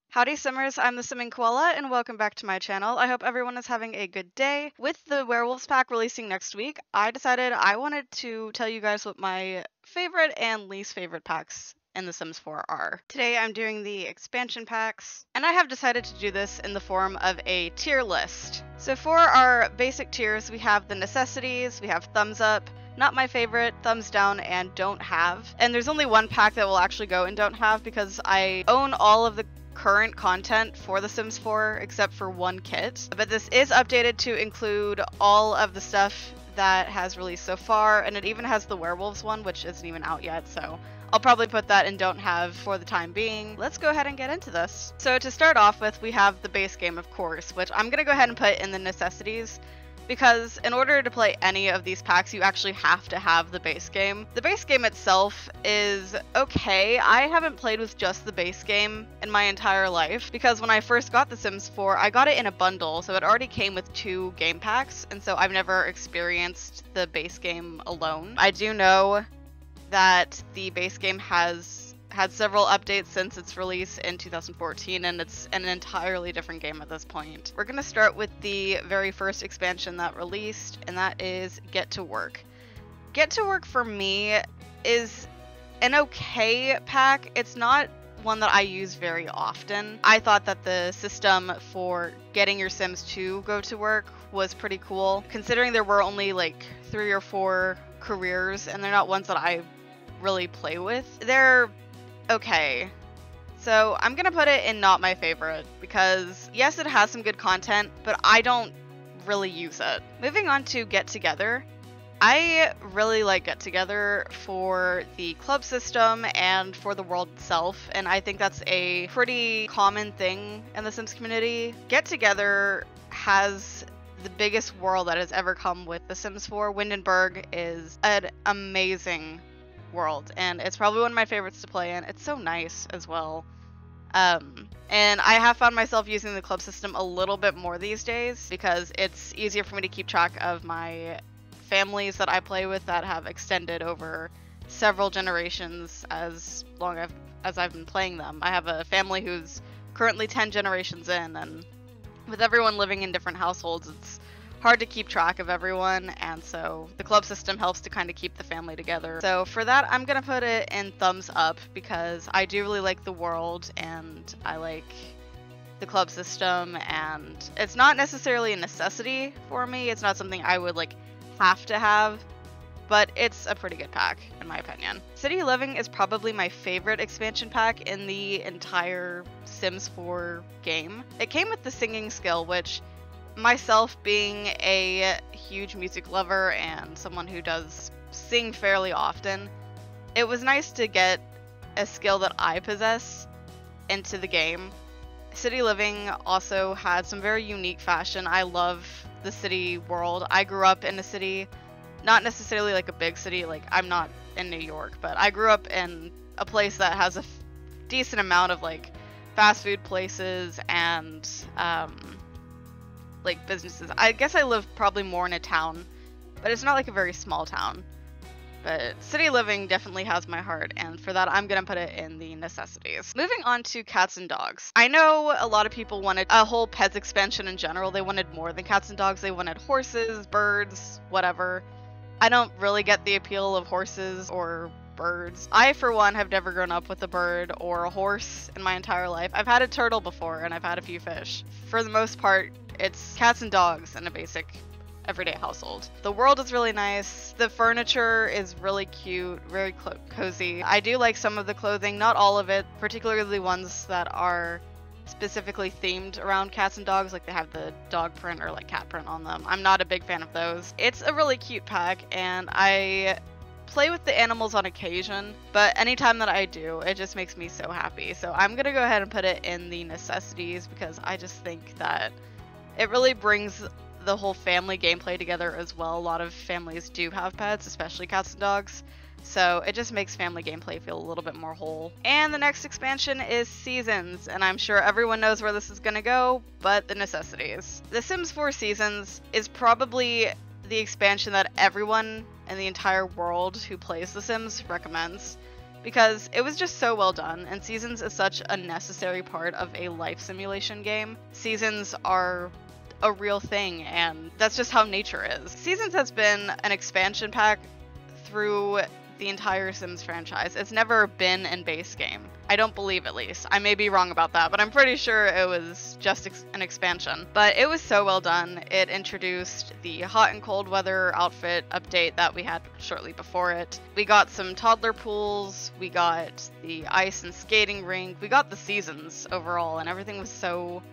Howdy Simmers, I'm TheSimmingKoalaa and welcome back to my channel. I hope everyone is having a good day. With the Werewolves pack releasing next week, I decided I wanted to tell you guys what my favorite and least favorite packs in The Sims 4 are. Today I'm doing the expansion packs, and I have decided to do this in the form of a tier list. So for our basic tiers, we have the necessities, we have thumbs up, not my favorite, thumbs down, and don't have. And there's only one pack that will actually go in don't have because I own all of the current content for The Sims 4 except for one kit. But this is updated to include all of the stuff that has released so far, and it even has the werewolves one, which isn't even out yet, so I'll probably put that in don't have for the time being. Let's go ahead and get into this. So to start off with, we have the base game, of course, which I'm gonna go ahead and put in the necessities, because in order to play any of these packs, you actually have to have the base game. The base game itself is okay. I haven't played with just the base game in my entire life, because when I first got The Sims 4, I got it in a bundle, so it already came with 2 game packs, and so I've never experienced the base game alone. I do know that the base game has had several updates since its release in 2014, and it's an entirely different game at this point. We're gonna start with the very first expansion that released, and that is Get to Work. Get to Work for me is an okay pack. It's not one that I use very often. I thought that the system for getting your Sims to go to work was pretty cool, considering there were only like 3 or 4 careers, and they're not ones that I really play with. They're okay. So I'm gonna put it in not my favorite, because yes, it has some good content, but I don't really use it. Moving on to Get Together. I really like Get Together for the club system and for the world itself, and I think that's a pretty common thing in the Sims community. Get Together has the biggest world that has ever come with The Sims 4. Windenburg is an amazing world, and it's probably one of my favorites to play in. It's so nice as well. And I have found myself using the club system a little bit more these days because it's easier for me to keep track of my families that I play with that have extended over several generations as long as I've been playing them. I have a family who's currently 10 generations in, and with everyone living in different households, it's hard to keep track of everyone, and so the club system helps to kind of keep the family together. So for that, I'm gonna put it in thumbs up because I do really like the world and I like the club system, and it's not necessarily a necessity for me. It's not something I would like have to have, but it's a pretty good pack in my opinion. City Living is probably my favorite expansion pack in the entire Sims 4 game. It came with the singing skill, which, myself being a huge music lover and someone who does sing fairly often, it was nice to get a skill that I possess into the game. City Living also had some very unique fashion. I love the city world. I grew up in a city, not necessarily like a big city, like I'm not in New York, but I grew up in a place that has a decent amount of like fast food places and like businesses. I guess I live probably more in a town, but it's not like a very small town. But City Living definitely has my heart, and for that I'm gonna put it in the necessities. Moving on to cats and dogs. I know a lot of people wanted a whole pets expansion in general. They wanted more than cats and dogs. They wanted horses, birds, whatever. I don't really get the appeal of horses or birds. I, for one, have never grown up with a bird or a horse in my entire life. I've had a turtle before, and I've had a few fish. For the most part, it's cats and dogs in a basic everyday household. The world is really nice. The furniture is really cute, very cozy. I do like some of the clothing, not all of it, particularly the ones that are specifically themed around cats and dogs, like they have the dog print or like cat print on them. I'm not a big fan of those. It's a really cute pack, and I play with the animals on occasion, but anytime that I do, it just makes me so happy. So I'm gonna go ahead and put it in the necessities because I just think that it really brings the whole family gameplay together as well. A lot of families do have pets, especially cats and dogs, so it just makes family gameplay feel a little bit more whole. And the next expansion is Seasons, and I'm sure everyone knows where this is gonna go, but the necessities. The Sims 4 Seasons is probably the expansion that everyone in the entire world who plays The Sims recommends. because it was just so well done, and seasons is such a necessary part of a life simulation game. Seasons are a real thing, and that's just how nature is. Seasons has been an expansion pack through the entire Sims franchise. It's never been in base game. I don't believe, at least. I may be wrong about that, but I'm pretty sure it was just an expansion. But it was so well done. It introduced the hot and cold weather outfit update that we had shortly before it. We got some toddler pools, we got the ice and skating rink, we got the seasons overall, and everything was so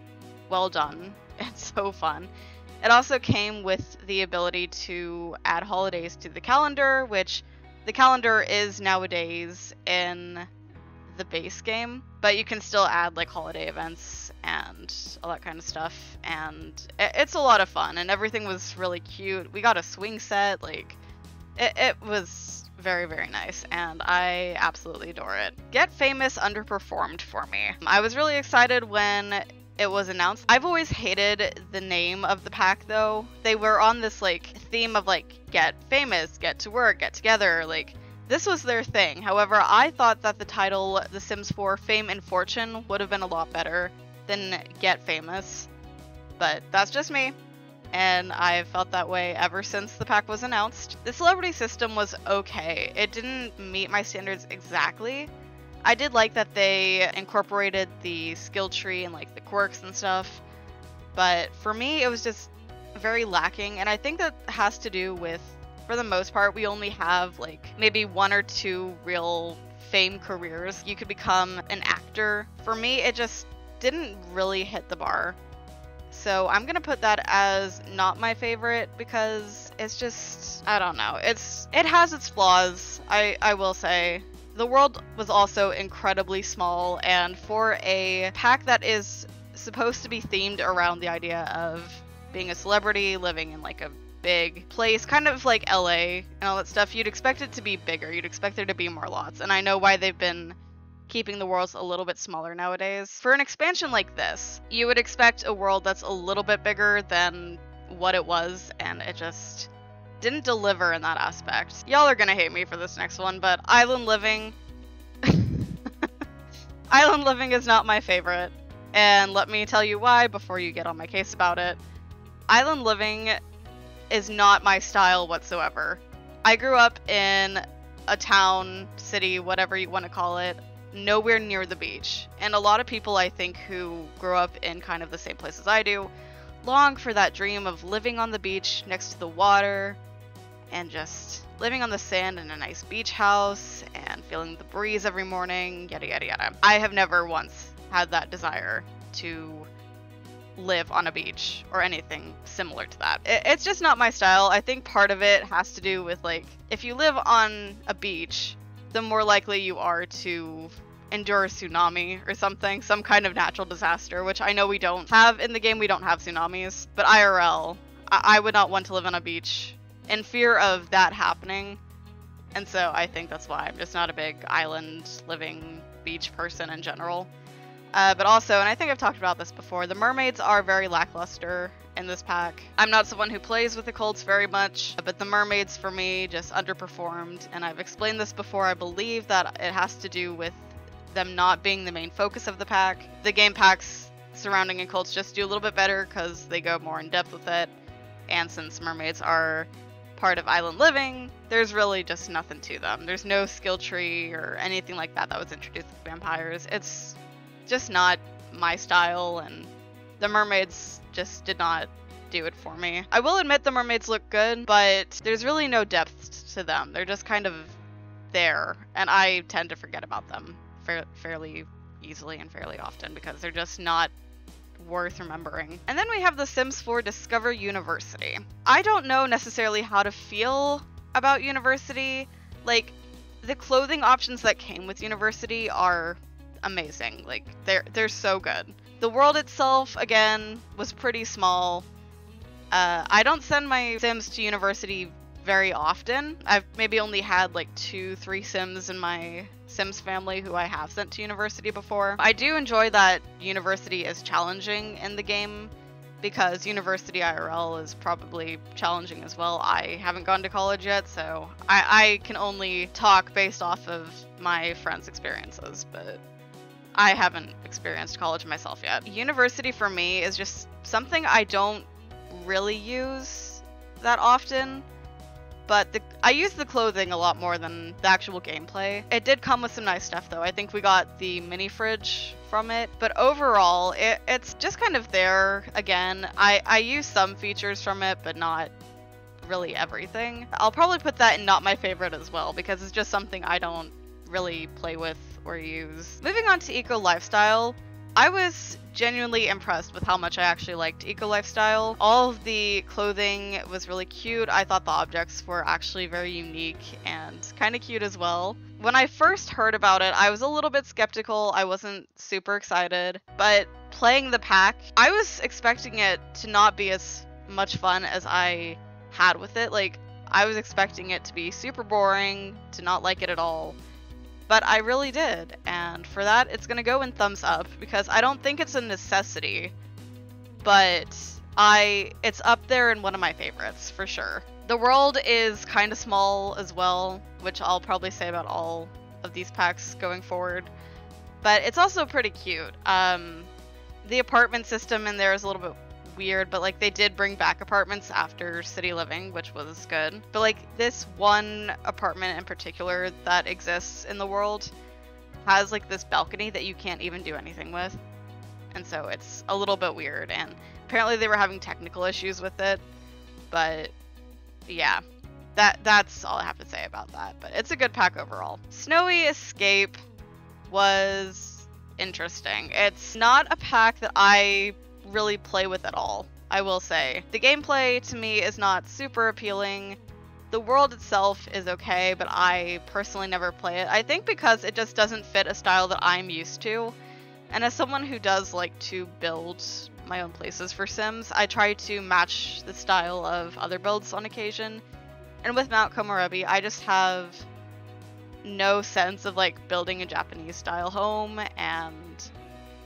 well done and so fun. It also came with the ability to add holidays to the calendar, which the calendar is nowadays in the base game, but you can still add like holiday events and all that kind of stuff, and it's a lot of fun, and everything was really cute. We got a swing set, like it was very, very nice, and I absolutely adore it. Get Famous underperformed for me. I was really excited when it was announced. I've always hated the name of the pack though. They were on this like theme of like get famous, get to work, get together, like this was their thing. However, I thought that the title The Sims 4 Fame and Fortune would have been a lot better than Get Famous, but that's just me, and I've felt that way ever since the pack was announced. The celebrity system was okay. It didn't meet my standards exactly. I did like that they incorporated the skill tree and like the quirks and stuff, but for me it was just very lacking, and I think that has to do with, for the most part, we only have like maybe 1 or 2 real fame careers. You could become an actor. For me, it just didn't really hit the bar. So I'm gonna put that as not my favorite because it's just, I don't know. It has its flaws, I will say. The world was also incredibly small, and for a pack that is supposed to be themed around the idea of being a celebrity, living in like a big place, kind of like LA and all that stuff, you'd expect it to be bigger. You'd expect there to be more lots, and I know why they've been keeping the worlds a little bit smaller nowadays. For an expansion like this, you would expect a world that's a little bit bigger than what it was, and it just didn't deliver in that aspect. Y'all are gonna hate me for this next one, but Island Living Island Living is not my favorite, and let me tell you why before you get on my case about it. Island Living is not my style whatsoever. I grew up in a town, city, whatever you want to call it, nowhere near the beach, and a lot of people, I think, who grow up in kind of the same place as I do long for that dream of living on the beach next to the water and just living on the sand in a nice beach house and feeling the breeze every morning, yada yada yada. I have never once had that desire to live on a beach or anything similar to that. It's just not my style. I think part of it has to do with, like, if you live on a beach, the more likely you are to endure a tsunami or something, some kind of natural disaster, which I know we don't have in the game. We don't have tsunamis, but IRL, I would not want to live on a beach in fear of that happening, and so I think that's why I'm just not a big island living beach person in general. But also, and I think I've talked about this before, the mermaids are very lackluster in this pack. I'm not someone who plays with the cults very much, but the mermaids for me just underperformed, and I've explained this before. I believe that it has to do with them not being the main focus of the pack. The game packs surrounding in cults just do a little bit better because they go more in depth with it, and since mermaids are part of Island Living, there's really just nothing to them. There's no skill tree or anything like that that was introduced with vampires. It's just not my style, and the mermaids just did not do it for me. I will admit the mermaids look good, but there's really no depth to them. They're just kind of there, and I tend to forget about them fairly easily and fairly often because they're just not worth remembering. And then we have The Sims 4 Discover University. I don't know necessarily how to feel about University. Like, the clothing options that came with University are amazing. Like, they're so good. The world itself, again, was pretty small. I don't send my Sims to University very often. I've maybe only had like 2-3 Sims in my Sims family who I have sent to university before. I do enjoy that university is challenging in the game because university IRL is probably challenging as well. I haven't gone to college yet, so I can only talk based off of my friends' experiences, but I haven't experienced college myself yet. University for me is just something I don't really use that often, but I use the clothing a lot more than the actual gameplay. It did come with some nice stuff though. I think we got the mini fridge from it, but overall it's just kind of there. Again, I use some features from it, but not really everything. I'll probably put that in not my favorite as well, because it's just something I don't really play with or use. Moving on to eco lifestyle, I was genuinely impressed with how much I actually liked eco lifestyle. All of the clothing was really cute. I thought the objects were actually very unique and kind of cute as well. When I first heard about it, I was a little bit skeptical. I wasn't super excited, but playing the pack, I was expecting it to not be as much fun as I had with it. Like, I was expecting it to be super boring, to not like it at all. But I really did, and for that, it's gonna go in thumbs up, because I don't think it's a necessity, but it's up there in one of my favorites, for sure. The world is kind of small as well, which I'll probably say about all of these packs going forward, but it's also pretty cute. The apartment system in there is a little bit weird, but like they did bring back apartments after city living, which was good. But like this one apartment in particular that exists in the world has like this balcony that you can't even do anything with, and so it's a little bit weird, and apparently they were having technical issues with it. But yeah, that's all I have to say about that, but it's a good pack overall. Snowy Escape was interesting. It's not a pack that I really play with at all, I will say. The gameplay to me is not super appealing. The world itself is okay, but I personally never play it. I think because it just doesn't fit a style that I'm used to. And as someone who does like to build my own places for Sims, I try to match the style of other builds on occasion. And with Mount Komorebi, I just have no sense of like building a Japanese style home, and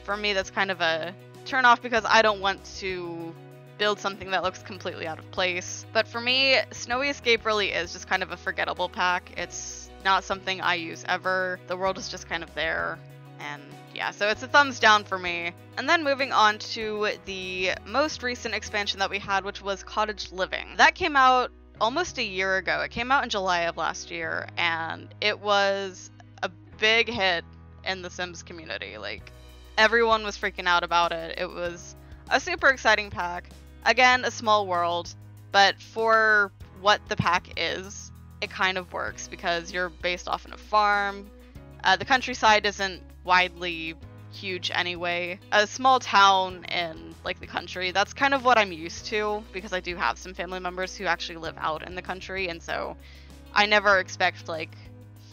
for me that's kind of a turn off, because I don't want to build something that looks completely out of place. But for me, Snowy Escape really is just kind of a forgettable pack. It's not something I use ever. The world is just kind of there, and yeah, so it's a thumbs down for me. And then moving on to the most recent expansion that we had, which was Cottage Living. That came out almost a year ago. It came out in July of last year, and it was a big hit in the Sims community. Like, everyone was freaking out about it. It was a super exciting pack. Again, a small world, but for what the pack is, it kind of works, because you're based off in a farm. The countryside isn't widely huge anyway. A small town in like the country, that's kind of what I'm used to, because I do have some family members who actually live out in the country, and so I never expect like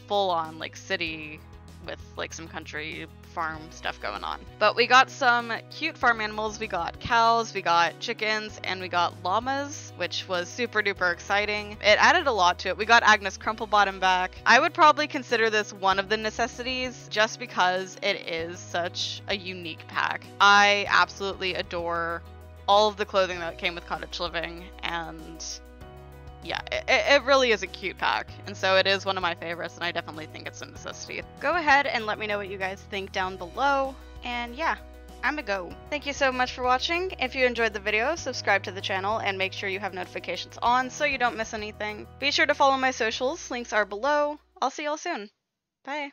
full on like city with like some country farm stuff going on. But we got some cute farm animals. We got cows, we got chickens, and we got llamas, which was super duper exciting. It added a lot to it. We got Agnes Crumplebottom back. I would probably consider this one of the necessities, just because it is such a unique pack. I absolutely adore all of the clothing that came with Cottage Living, and yeah, it really is a cute pack, and so it is one of my favorites, and I definitely think it's a necessity. Go ahead and let me know what you guys think down below, and yeah, I'm a go. Thank you so much for watching. If you enjoyed the video, subscribe to the channel, and make sure you have notifications on so you don't miss anything. Be sure to follow my socials, links are below. I'll see y'all soon. Bye.